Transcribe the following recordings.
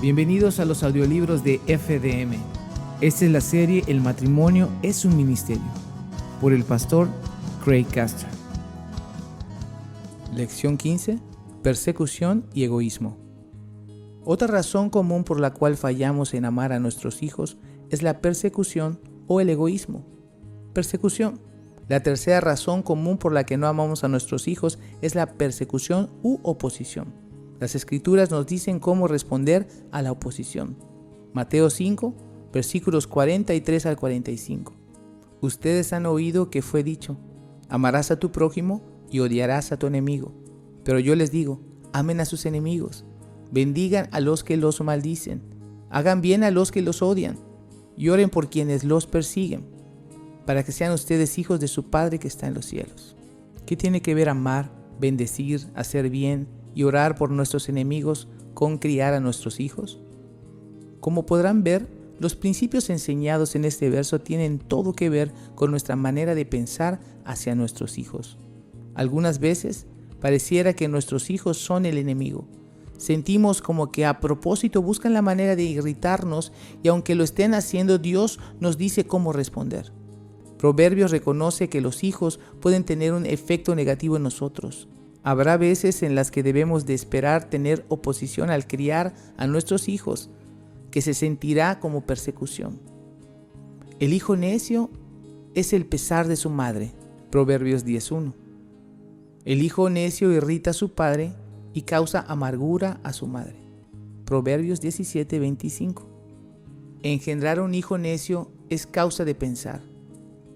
Bienvenidos a los audiolibros de FDM. Esta es la serie El matrimonio es un ministerio, por el pastor Craig Castor. Lección 15. Persecución y egoísmo. Otra razón común por la cual fallamos en amar a nuestros hijos es la persecución o el egoísmo. Persecución. La tercera razón común por la que no amamos a nuestros hijos es la persecución u oposición. Las Escrituras nos dicen cómo responder a la oposición. Mateo 5, versículos 43 al 45. Ustedes han oído que fue dicho: amarás a tu prójimo y odiarás a tu enemigo. Pero yo les digo, amen a sus enemigos, bendigan a los que los maldicen, hagan bien a los que los odian, y oren por quienes los persiguen, para que sean ustedes hijos de su Padre que está en los cielos. ¿Qué tiene que ver amar, bendecir, hacer bien y orar por nuestros enemigos con criar a nuestros hijos? Como podrán ver, los principios enseñados en este verso tienen todo que ver con nuestra manera de pensar hacia nuestros hijos. Algunas veces pareciera que nuestros hijos son el enemigo. Sentimos como que a propósito buscan la manera de irritarnos, y aunque lo estén haciendo, Dios nos dice cómo responder. Proverbios reconoce que los hijos pueden tener un efecto negativo en nosotros. Habrá veces en las que debemos de esperar tener oposición al criar a nuestros hijos, que se sentirá como persecución. El hijo necio es el pesar de su madre, Proverbios 10:1. El hijo necio irrita a su padre y causa amargura a su madre, Proverbios 17:25. Engendrar un hijo necio es causa de pensar.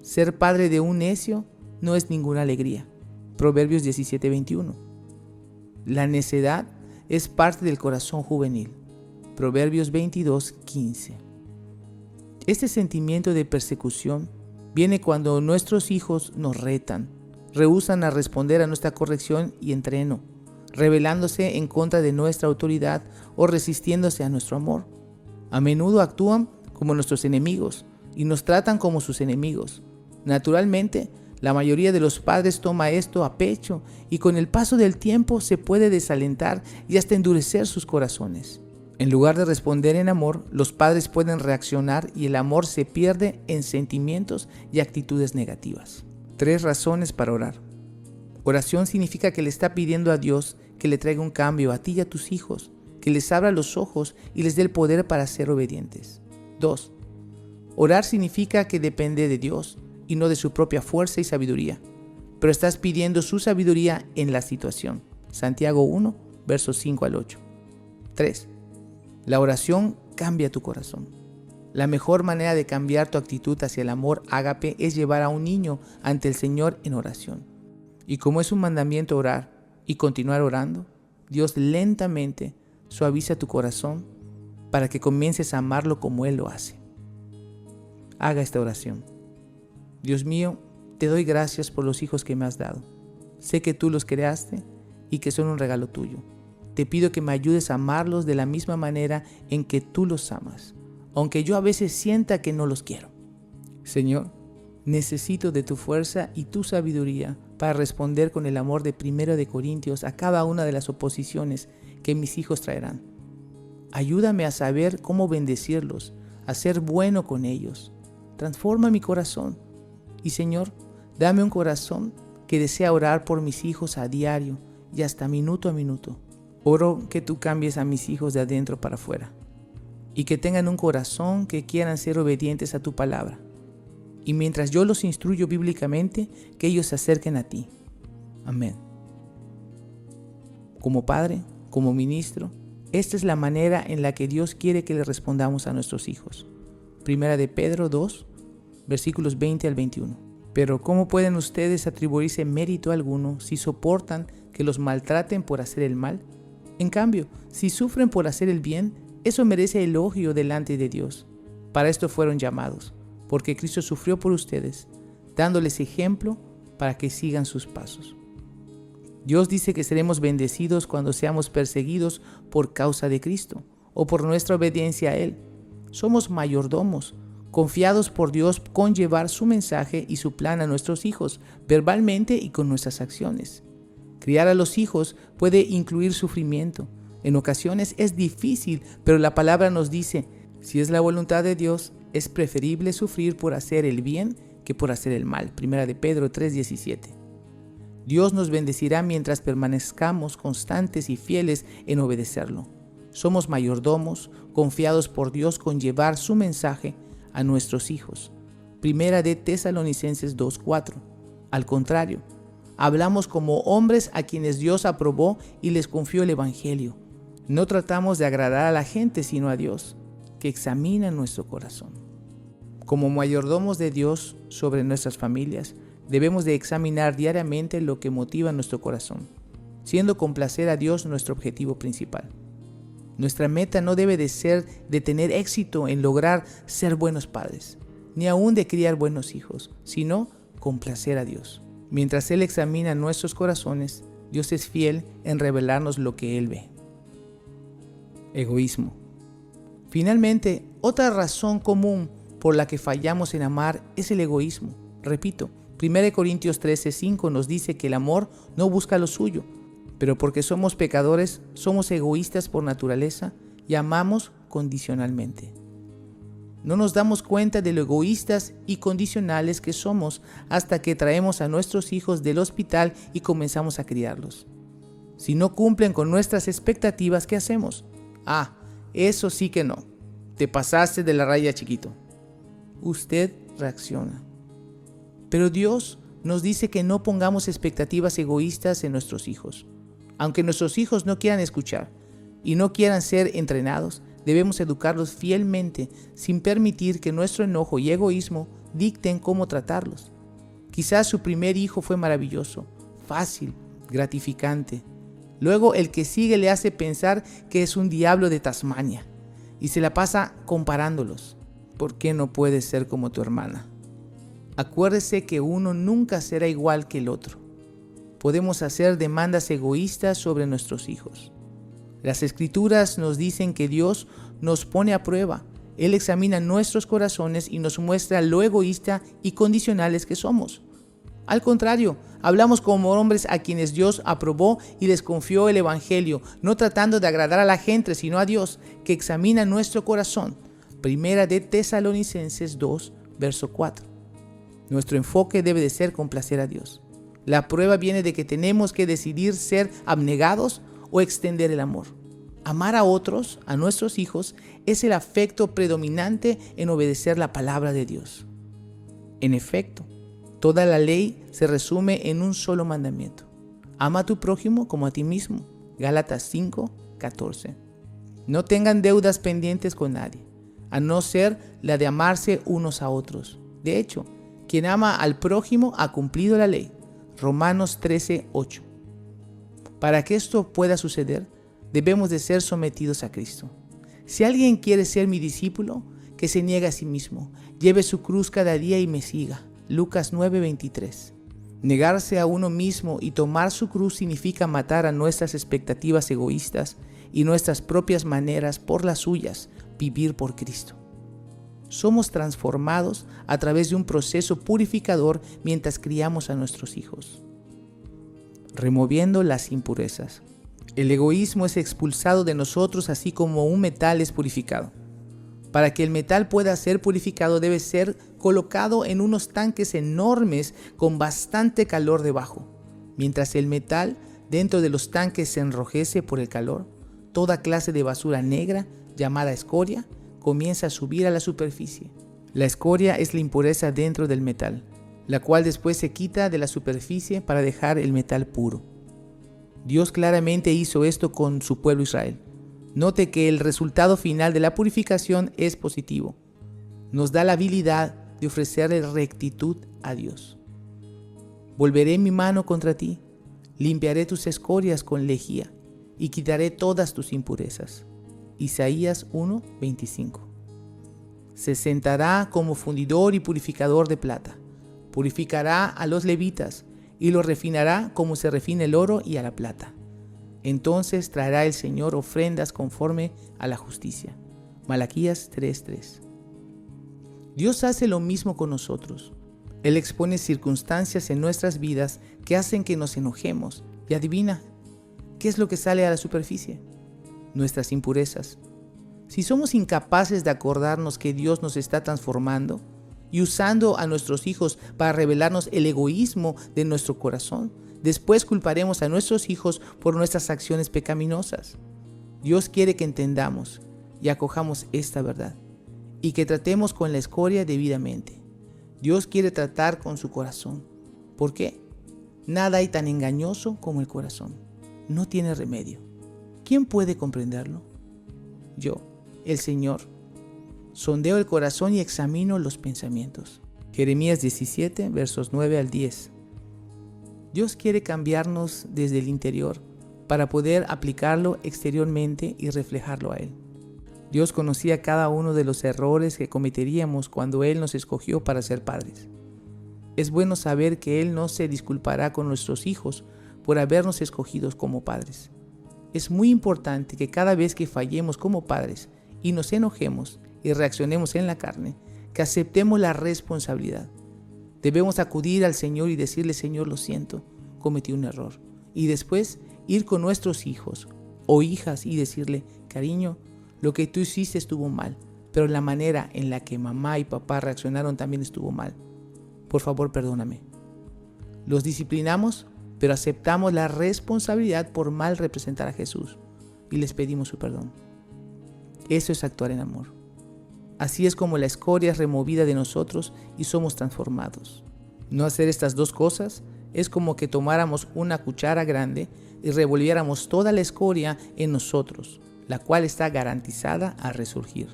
Ser padre de un necio no es ninguna alegría, Proverbios 17:21. La necedad es parte del corazón juvenil, Proverbios 22:15. Este sentimiento de persecución viene cuando nuestros hijos nos retan, rehúsan a responder a nuestra corrección y entreno, rebelándose en contra de nuestra autoridad o resistiéndose a nuestro amor. A menudo actúan como nuestros enemigos y nos tratan como sus enemigos. Naturalmente, la mayoría de los padres toma esto a pecho, y con el paso del tiempo se puede desalentar y hasta endurecer sus corazones. En lugar de responder en amor, los padres pueden reaccionar y el amor se pierde en sentimientos y actitudes negativas. 3 razones para orar. Oración significa que le está pidiendo a Dios que le traiga un cambio a ti y a tus hijos, que les abra los ojos y les dé el poder para ser obedientes. 2. Orar significa que depende de Dios y no de su propia fuerza y sabiduría, pero estás pidiendo su sabiduría en la situación. Santiago 1, versos 5 al 8. 3. La oración cambia tu corazón. La mejor manera de cambiar tu actitud hacia el amor ágape es llevar a un niño ante el Señor en oración. Y como es un mandamiento orar y continuar orando, Dios lentamente suaviza tu corazón para que comiences a amarlo como Él lo hace. Haga esta oración. Dios mío, te doy gracias por los hijos que me has dado. Sé que tú los creaste y que son un regalo tuyo. Te pido que me ayudes a amarlos de la misma manera en que tú los amas, aunque yo a veces sienta que no los quiero. Señor, necesito de tu fuerza y tu sabiduría para responder con el amor de 1 de Corintios a cada una de las oposiciones que mis hijos traerán. Ayúdame a saber cómo bendecirlos, a ser bueno con ellos. Transforma mi corazón. Y Señor, dame un corazón que desea orar por mis hijos a diario y hasta minuto a minuto. Oro que tú cambies a mis hijos de adentro para afuera y que tengan un corazón que quieran ser obedientes a tu palabra. Y mientras yo los instruyo bíblicamente, que ellos se acerquen a ti. Amén. Como padre, como ministro, esta es la manera en la que Dios quiere que le respondamos a nuestros hijos. 1 de Pedro 2, versículos 20 al 21. Pero ¿cómo pueden ustedes atribuirse mérito alguno si soportan que los maltraten por hacer el mal? En cambio, si sufren por hacer el bien, eso merece elogio delante de Dios. Para esto fueron llamados, porque Cristo sufrió por ustedes, dándoles ejemplo para que sigan sus pasos. Dios dice que seremos bendecidos cuando seamos perseguidos por causa de Cristo o por nuestra obediencia a Él. Somos mayordomos, confiados por Dios con llevar su mensaje y su plan a nuestros hijos, verbalmente y con nuestras acciones. Criar a los hijos puede incluir sufrimiento, En ocasiones es difícil, pero la palabra nos dice, si es la voluntad de Dios, es preferible sufrir por hacer el bien que por hacer el mal. Primera de Pedro 3:17. Dios nos bendecirá mientras permanezcamos constantes y fieles en obedecerlo. Somos mayordomos confiados por Dios con llevar su mensaje a nuestros hijos. Primera de Tesalonicenses 2:4. Al contrario, hablamos como hombres a quienes Dios aprobó y les confió el Evangelio. No tratamos de agradar a la gente, sino a Dios, que examina nuestro corazón. Como mayordomos de Dios sobre nuestras familias, debemos de examinar diariamente lo que motiva nuestro corazón, siendo complacer a Dios nuestro objetivo principal. Nuestra meta no debe de ser de tener éxito en lograr ser buenos padres, ni aún de criar buenos hijos, sino complacer a Dios. Mientras Él examina nuestros corazones, Dios es fiel en revelarnos lo que Él ve. Egoísmo. Finalmente, otra razón común por la que fallamos en amar es el egoísmo. Repito, 1 Corintios 13:5 nos dice que el amor no busca lo suyo, pero porque somos pecadores, somos egoístas por naturaleza y amamos condicionalmente. No nos damos cuenta de lo egoístas y condicionales que somos hasta que traemos a nuestros hijos del hospital y comenzamos a criarlos. Si no cumplen con nuestras expectativas, ¿qué hacemos? Eso sí que no. Te pasaste de la raya, chiquito. Usted reacciona. Pero Dios nos dice que no pongamos expectativas egoístas en nuestros hijos. Aunque nuestros hijos no quieran escuchar y no quieran ser entrenados, debemos educarlos fielmente sin permitir que nuestro enojo y egoísmo dicten cómo tratarlos. Quizás su primer hijo fue maravilloso, fácil, gratificante. Luego el que sigue le hace pensar que es un diablo de Tasmania y se la pasa comparándolos. ¿Por qué no puedes ser como tu hermana? Acuérdese que uno nunca será igual que el otro. Podemos hacer demandas egoístas sobre nuestros hijos. Las Escrituras nos dicen que Dios nos pone a prueba. Él examina nuestros corazones y nos muestra lo egoísta y condicionales que somos. Al contrario, hablamos como hombres a quienes Dios aprobó y les confió el Evangelio, no tratando de agradar a la gente, sino a Dios, que examina nuestro corazón. Primera de Tesalonicenses 2, verso 4. Nuestro enfoque debe de ser complacer a Dios. La prueba viene de que tenemos que decidir ser abnegados o extender el amor. Amar a otros, a nuestros hijos, es el afecto predominante en obedecer la palabra de Dios. En efecto, toda la ley se resume en un solo mandamiento. Ama a tu prójimo como a ti mismo. Gálatas 5:14. No tengan deudas pendientes con nadie, a no ser la de amarse unos a otros. De hecho, quien ama al prójimo ha cumplido la ley. Romanos 13:8. Para que esto pueda suceder, debemos de ser sometidos a Cristo. Si alguien quiere ser mi discípulo, que se niegue a sí mismo, lleve su cruz cada día y me siga. Lucas 9:23. Negarse a uno mismo y tomar su cruz significa matar a nuestras expectativas egoístas y nuestras propias maneras por las suyas, vivir por Cristo. Somos transformados a través de un proceso purificador mientras criamos a nuestros hijos. Removiendo las impurezas. El egoísmo es expulsado de nosotros así como un metal es purificado. Para que el metal pueda ser purificado debe ser colocado en unos tanques enormes con bastante calor debajo. Mientras el metal dentro de los tanques se enrojece por el calor, toda clase de basura negra, llamada escoria, comienza a subir a la superficie. La escoria es la impureza dentro del metal, la cual después se quita de la superficie para dejar el metal puro. Dios claramente hizo esto con su pueblo Israel. Note que el resultado final de la purificación es positivo. Nos da la habilidad de ofrecerle rectitud a Dios. Volveré mi mano contra ti, limpiaré tus escorias con lejía y quitaré todas tus impurezas. Isaías 1:25. Se sentará como fundidor y purificador de plata. Purificará a los levitas y los refinará como se refina el oro y a la plata. Entonces traerá el Señor ofrendas conforme a la justicia. Malaquías 3:3. Dios hace lo mismo con nosotros. Él expone circunstancias en nuestras vidas que hacen que nos enojemos. Y adivina, ¿qué es lo que sale a la superficie? nuestras impurezas. Si somos incapaces de acordarnos que Dios nos está transformando y usando a nuestros hijos para revelarnos el egoísmo de nuestro corazón, después culparemos a nuestros hijos por nuestras acciones pecaminosas. Dios quiere que entendamos y acojamos esta verdad y que tratemos con la escoria debidamente. Dios quiere tratar con su corazón. ¿Por qué? Nada hay tan engañoso como el corazón. No tiene remedio. ¿Quién puede comprenderlo? Yo, el Señor, sondeo el corazón y examino los pensamientos. Jeremías 17, versos 9 al 10. Dios quiere cambiarnos desde el interior para poder aplicarlo exteriormente y reflejarlo a Él. Dios conocía cada uno de los errores que cometeríamos cuando Él nos escogió para ser padres. Es bueno saber que Él no se disculpará con nuestros hijos por habernos escogidos como padres. Es muy importante que cada vez que fallemos como padres y nos enojemos y reaccionemos en la carne, que aceptemos la responsabilidad. Debemos acudir al Señor y decirle: Señor, lo siento, cometí un error. Y después ir con nuestros hijos o hijas y decirle: cariño, lo que tú hiciste estuvo mal, pero la manera en la que mamá y papá reaccionaron también estuvo mal. Por favor, perdóname. Los disciplinamos, pero aceptamos la responsabilidad por mal representar a Jesús y les pedimos su perdón. Eso es actuar en amor. Así es como la escoria es removida de nosotros y somos transformados. No hacer estas dos cosas es como que tomáramos una cuchara grande y revolviéramos toda la escoria en nosotros, la cual está garantizada a resurgir.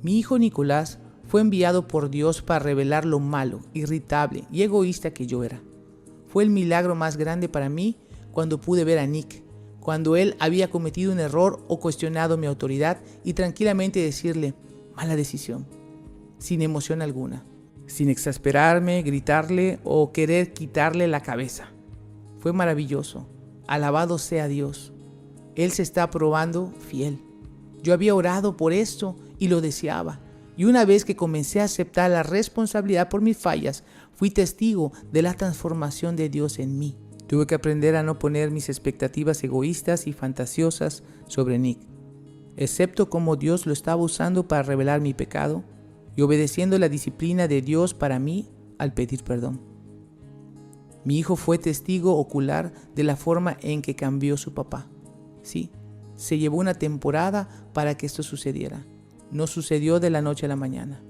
Mi hijo Nicolás fue enviado por Dios para revelar lo malo, irritable y egoísta que yo era. Fue el milagro más grande para mí cuando pude ver a Nick, cuando él había cometido un error o cuestionado mi autoridad, y tranquilamente decirle: mala decisión, sin emoción alguna, sin exasperarme, gritarle o querer quitarle la cabeza. Fue maravilloso. Alabado sea Dios. Él se está probando fiel. Yo había orado por esto y lo deseaba. Y una vez que comencé a aceptar la responsabilidad por mis fallas, fui testigo de la transformación de Dios en mí. Tuve que aprender a no poner mis expectativas egoístas y fantasiosas sobre Nick, excepto como Dios lo estaba usando para revelar mi pecado y obedeciendo la disciplina de Dios para mí al pedir perdón. Mi hijo fue testigo ocular de la forma en que cambió su papá. Sí, se llevó una temporada para que esto sucediera. No sucedió de la noche a la mañana.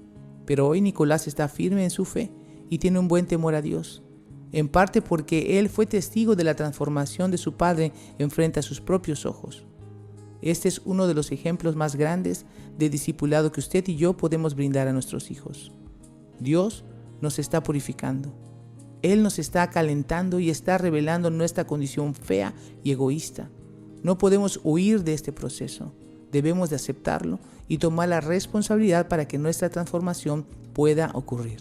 Pero hoy Nicolás está firme en su fe y tiene un buen temor a Dios, en parte porque él fue testigo de la transformación de su padre enfrente a sus propios ojos. Este es uno de los ejemplos más grandes de discipulado que usted y yo podemos brindar a nuestros hijos. Dios nos está purificando. Él nos está calentando y está revelando nuestra condición fea y egoísta. No podemos huir de este proceso. Debemos de aceptarlo y tomar la responsabilidad para que nuestra transformación pueda ocurrir.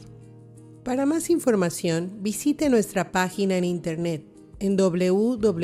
Para más información, visite nuestra página en internet en www.fdm.world.